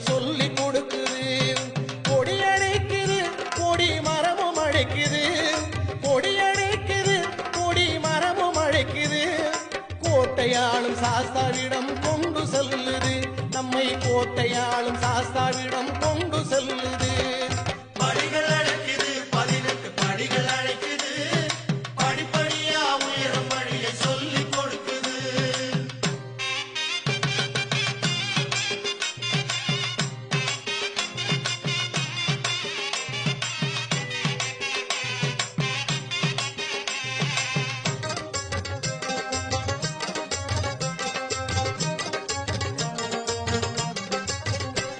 சொல்லி கொடுக்குது. கொடி அழைக்குது கொடி மரமும் அழைக்குது, கொடி அழைக்குது கொடி மரமும் அழைக்குது. கோட்டையாளும் சாஸ்தாவிடம் கொண்டு செல்லுது, நம்மை கோட்டையாளும் சாஸ்தாவிடம் கொண்டு செல்லுது.